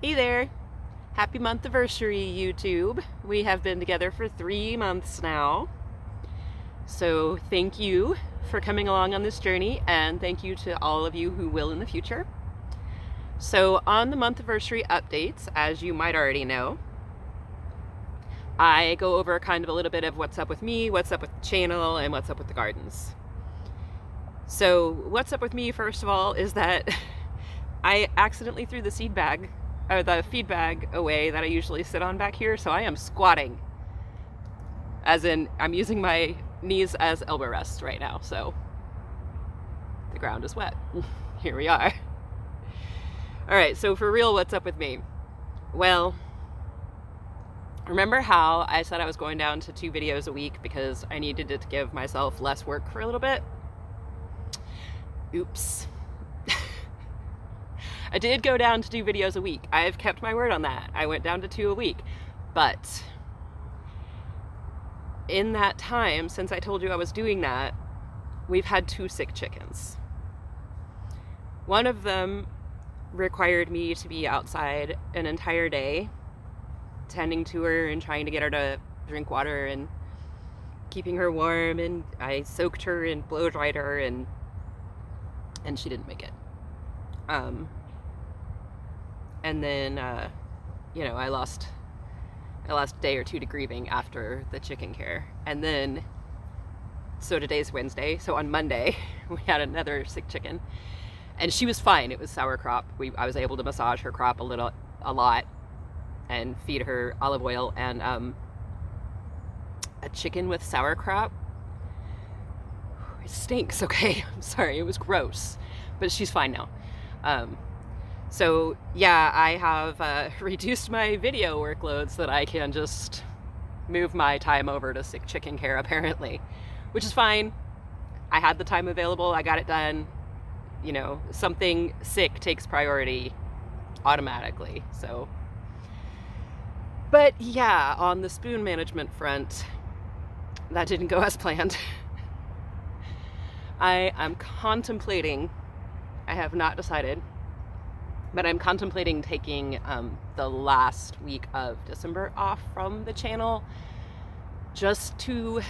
Hey there! Happy Monthiversary, YouTube. We have been together for 3 months now. So thank you for coming along on this journey, and thank you to all of you who will in the future. So on the Monthiversary Updates, as you might already know, I go over kind of a little bit of what's up with me, what's up with the channel, and what's up with the gardens. So what's up with me, first of all, is that I accidentally threw the feed bag away that I usually sit on back here, so I am squatting. As in, I'm using my knees as elbow rests right now, so the ground is wet. Here we are. Alright, so for real, what's up with me? Well, remember how I said I was going down to 2 videos a week because I needed to give myself less work for a little bit? Oops. I did go down to 2 videos a week. I've kept my word on that. I went down to 2 a week. But in that time, since I told you I was doing that, we've had 2 sick chickens. One of them required me to be outside an entire day, tending to her and trying to get her to drink water and keeping her warm, and I soaked her and blow dried her, and she didn't make it. And then, I lost a day or 2 to grieving after the chicken care. And then, so today's Wednesday, so on Monday, we had another sick chicken. And she was fine. It was sour crop. I was able to massage her crop a lot, and feed her olive oil. And a chicken with sour crop, it stinks, okay? I'm sorry, it was gross. But she's fine now. So yeah, I have reduced my video workload so that I can just move my time over to sick chicken care, apparently, which is fine. I had the time available, I got it done. Something sick takes priority automatically, so. But yeah, on the spoon management front, that didn't go as planned. I am contemplating, I have not decided, but I'm contemplating taking the last week of December off from the channel just to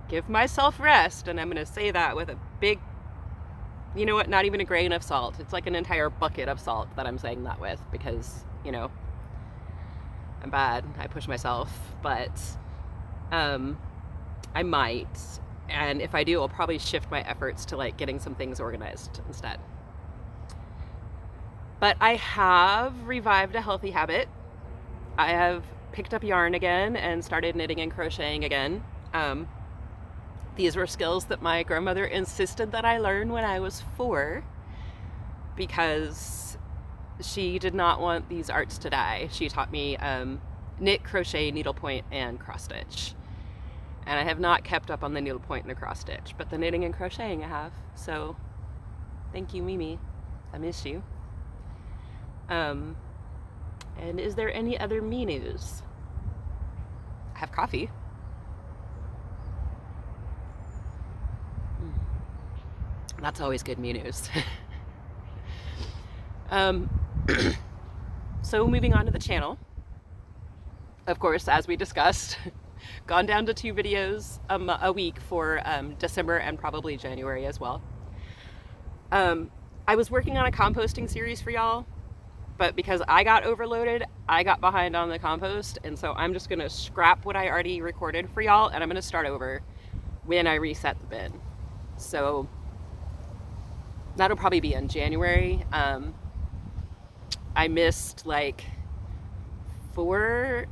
give myself rest. And I'm going to say that with a big, not even a grain of salt. It's like an entire bucket of salt that I'm saying that with, because, I'm bad. I push myself, but I might. And if I do, I'll probably shift my efforts to getting some things organized instead. But I have revived a healthy habit. I have picked up yarn again and started knitting and crocheting again. These were skills that my grandmother insisted that I learn when I was 4, because she did not want these arts to die. She taught me knit, crochet, needlepoint, and cross stitch. And I have not kept up on the needlepoint and the cross stitch, but the knitting and crocheting I have. So thank you, Mimi. I miss you. And is there any other me news? I have coffee. That's always good me news. So moving on to the channel. Of course, as we discussed, gone down to 2 videos a week for December and probably January as well. I was working on a composting series for y'all, but because I got overloaded, I got behind on the compost, and so I'm just gonna scrap what I already recorded for y'all, and I'm gonna start over when I reset the bin. So that'll probably be in January. I missed 4,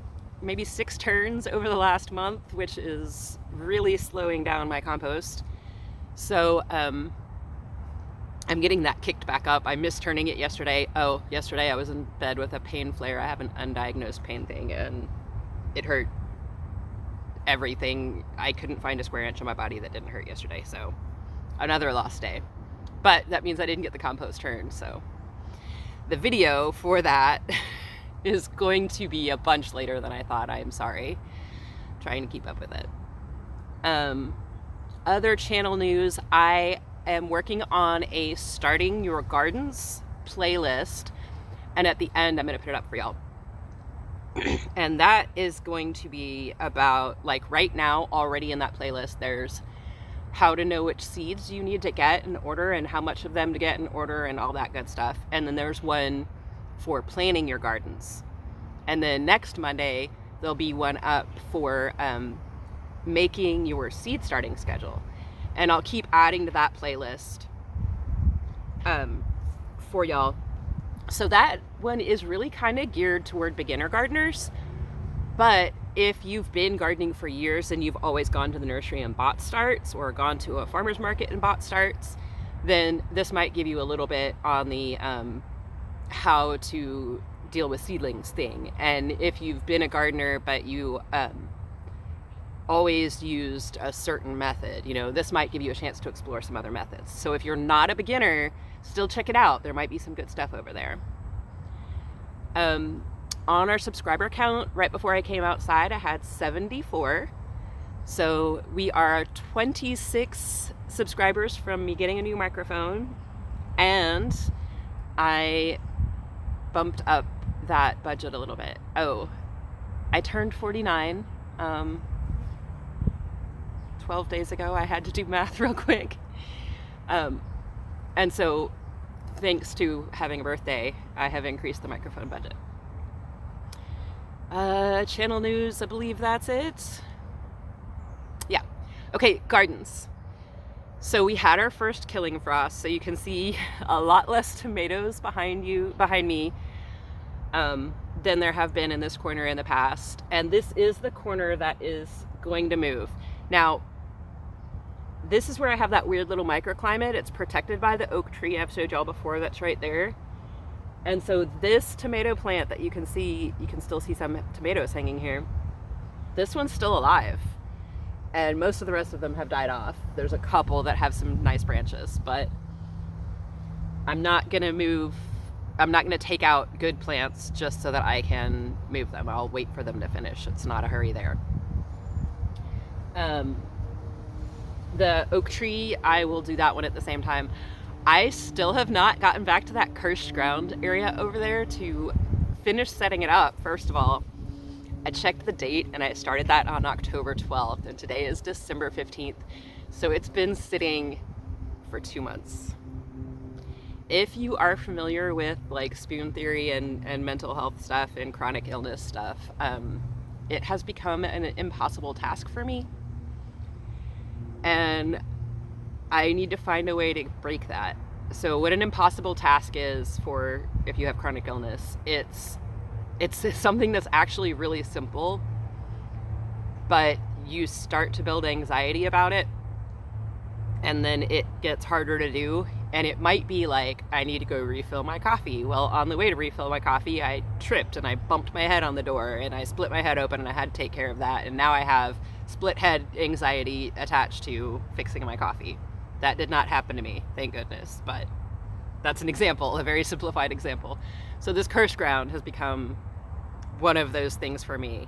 maybe 6 turns over the last month, which is really slowing down my compost. So I'm getting that kicked back up. I missed turning it yesterday. Oh, yesterday I was in bed with a pain flare. I have an undiagnosed pain thing, and it hurt everything. I couldn't find a square inch on my body that didn't hurt yesterday, so another lost day. But that means I didn't get the compost turned, so the video for that is going to be a bunch later than I thought. I am sorry. Trying to keep up with it. Other channel news, I am working on a Starting Your Gardens playlist. And at the end, I'm going to put it up for y'all. And that is going to be about, like, right now, already in that playlist, there's how to know which seeds you need to get in order and how much of them to get in order and all that good stuff. And then there's one for planning your gardens. And then next Monday, there'll be one up for making your seed starting schedule. And I'll keep adding to that playlist for y'all. So that one is really kind of geared toward beginner gardeners. But if you've been gardening for years and you've always gone to the nursery and bought starts, or gone to a farmer's market and bought starts, then this might give you a little bit on the how to deal with seedlings thing. And if you've been a gardener but you always used a certain method, you know, this might give you a chance to explore some other methods. So if you're not a beginner, still check it out. There might be some good stuff over there. On our subscriber count, right before I came outside, I had 74. So we are 26 subscribers from me getting a new microphone, and I bumped up that budget a little bit. Oh, I turned 49 12 days ago. I had to do math real quick. And so thanks to having a birthday, I have increased the microphone budget. Channel news, I believe that's it. Yeah. Okay, gardens. So we had our first killing frost, so you can see a lot less tomatoes behind me, than there have been in this corner in the past. And this is the corner that is going to move. Now, this is where I have that weird little microclimate. It's protected by the oak tree I've showed y'all before, that's right there. And so this tomato plant that you can see, you can still see some tomatoes hanging here. This one's still alive. And most of the rest of them have died off. There's a couple that have some nice branches, but I'm not gonna take out good plants just so that I can move them. I'll wait for them to finish. It's not a hurry there. The oak tree, I will do that one at the same time. I still have not gotten back to that cursed ground area over there to finish setting it up. First of all, I checked the date and I started that on October 12th, and today is December 15th. So it's been sitting for 2 months. If you are familiar with like spoon theory and mental health stuff and chronic illness stuff, it has become an impossible task for me. And I need to find a way to break that. So what an impossible task is for if you have chronic illness, it's something that's actually really simple, but you start to build anxiety about it, and then it gets harder to do. And it might be like, I need to go refill my coffee. Well, on the way to refill my coffee, I tripped and I bumped my head on the door and I split my head open and I had to take care of that. And now I have split head anxiety attached to fixing my coffee. That did not happen to me, thank goodness, but that's an example, a very simplified example. So this cursed ground has become one of those things for me.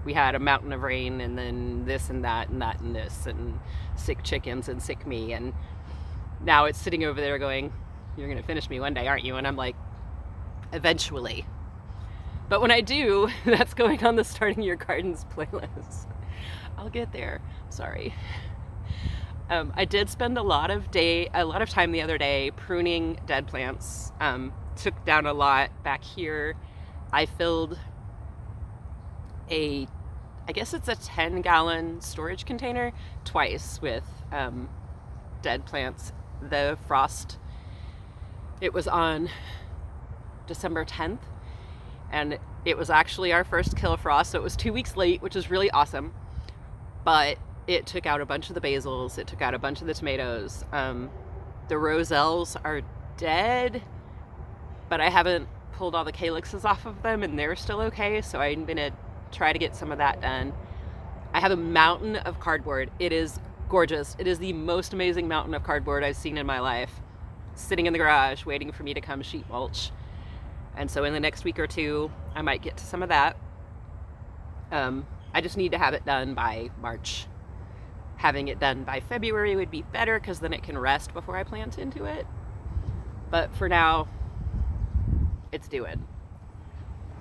We had a mountain of rain, and then this and that and that and this, and sick chickens and sick me, and now it's sitting over there going, you're gonna finish me one day, aren't you? And I'm like, eventually. But when I do, that's going on the Starting Your Gardens playlist. I'll get there, sorry. I did spend a lot of time the other day pruning dead plants. Took down a lot back here. I filled I guess it's a 10-gallon storage container twice with dead plants. The frost, it was on December 10th, and it was actually our first kill frost, so it was 2 weeks late, which is really awesome. But it took out a bunch of the basils, it took out a bunch of the tomatoes. The roselles are dead, but I haven't pulled all the calyxes off of them, and they're still okay, so I'm gonna try to get some of that done. I have a mountain of cardboard. It is gorgeous. It is the most amazing mountain of cardboard I've seen in my life, sitting in the garage waiting for me to come sheet mulch. And so in the next week or two, I might get to some of that. I just need to have it done by March. Having it done by February would be better, because then it can rest before I plant into it. But for now, it's doing.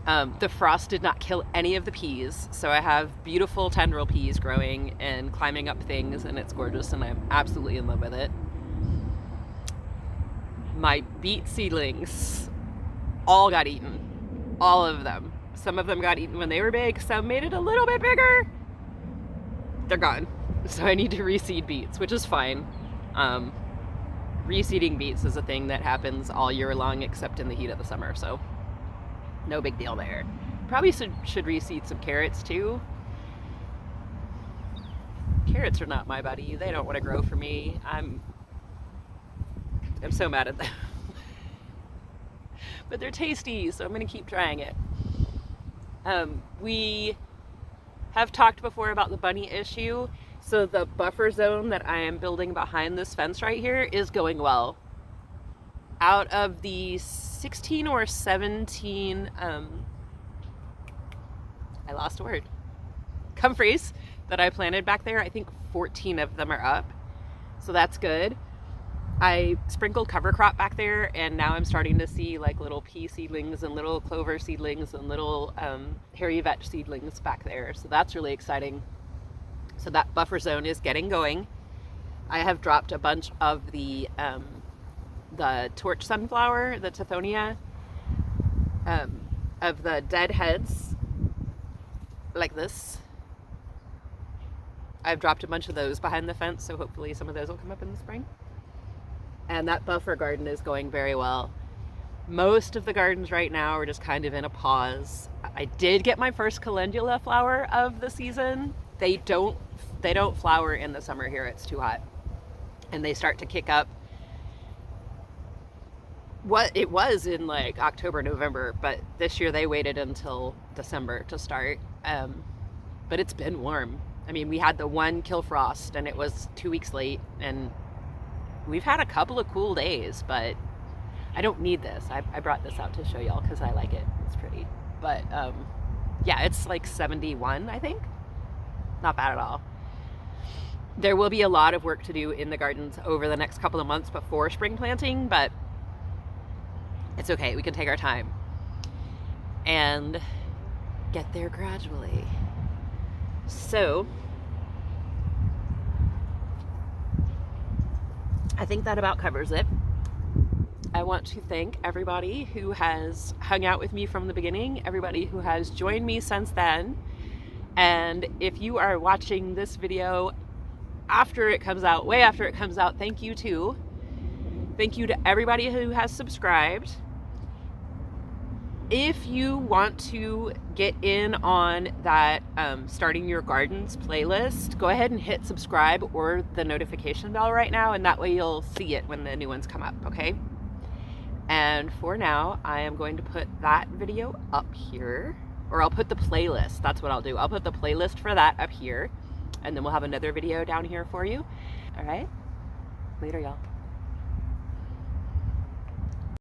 The frost did not kill any of the peas, so I have beautiful tendril peas growing and climbing up things, and it's gorgeous, and I'm absolutely in love with it. My beet seedlings all got eaten. All of them. Some of them got eaten when they were big, some made it a little bit bigger. They're gone. So I need to reseed beets, which is fine. Reseeding beets is a thing that happens all year long except in the heat of the summer, so no big deal there. Probably should reseed some carrots too. Carrots are not my buddy. They don't want to grow for me. I'm so mad at them. But they're tasty, so I'm going to keep trying it. We have talked before about the bunny issue. So the buffer zone that I am building behind this fence right here is going well. Out of the 16 or 17, I lost a word, comfreys that I planted back there, I think 14 of them are up. So that's good. I sprinkled cover crop back there, and now I'm starting to see like little pea seedlings and little clover seedlings and little hairy vetch seedlings back there. So that's really exciting. So that buffer zone is getting going. I have dropped a bunch of the torch sunflower, the Tithonia, of the dead heads, like this. I've dropped a bunch of those behind the fence, so hopefully some of those will come up in the spring. And that buffer garden is going very well. Most of the gardens right now are just kind of in a pause. I did get my first calendula flower of the season. They don't flower in the summer here, it's too hot. And they start to kick up. What it was in like October, November, but this year they waited until December to start. But it's been warm. I mean, we had the one kill frost and it was 2 weeks late, and we've had a couple of cool days, but I don't need this. I brought this out to show y'all because I like it. It's pretty. But yeah, it's like 71, I think. Not bad at all. There will be a lot of work to do in the gardens over the next couple of months before spring planting, but it's okay. We can take our time and get there gradually. So I think that about covers it. I want to thank everybody who has hung out with me from the beginning, everybody who has joined me since then. And if you are watching this video after it comes out, way after it comes out, thank you too. Thank you to everybody who has subscribed. If you want to get in on that Starting Your Gardens playlist, go ahead and hit subscribe or the notification bell right now, and that way you'll see it when the new ones come up, okay? And for now, I am going to put that video up here, or I'll put the playlist. That's what I'll do. I'll put the playlist for that up here, and then we'll have another video down here for you. All right? Later, y'all.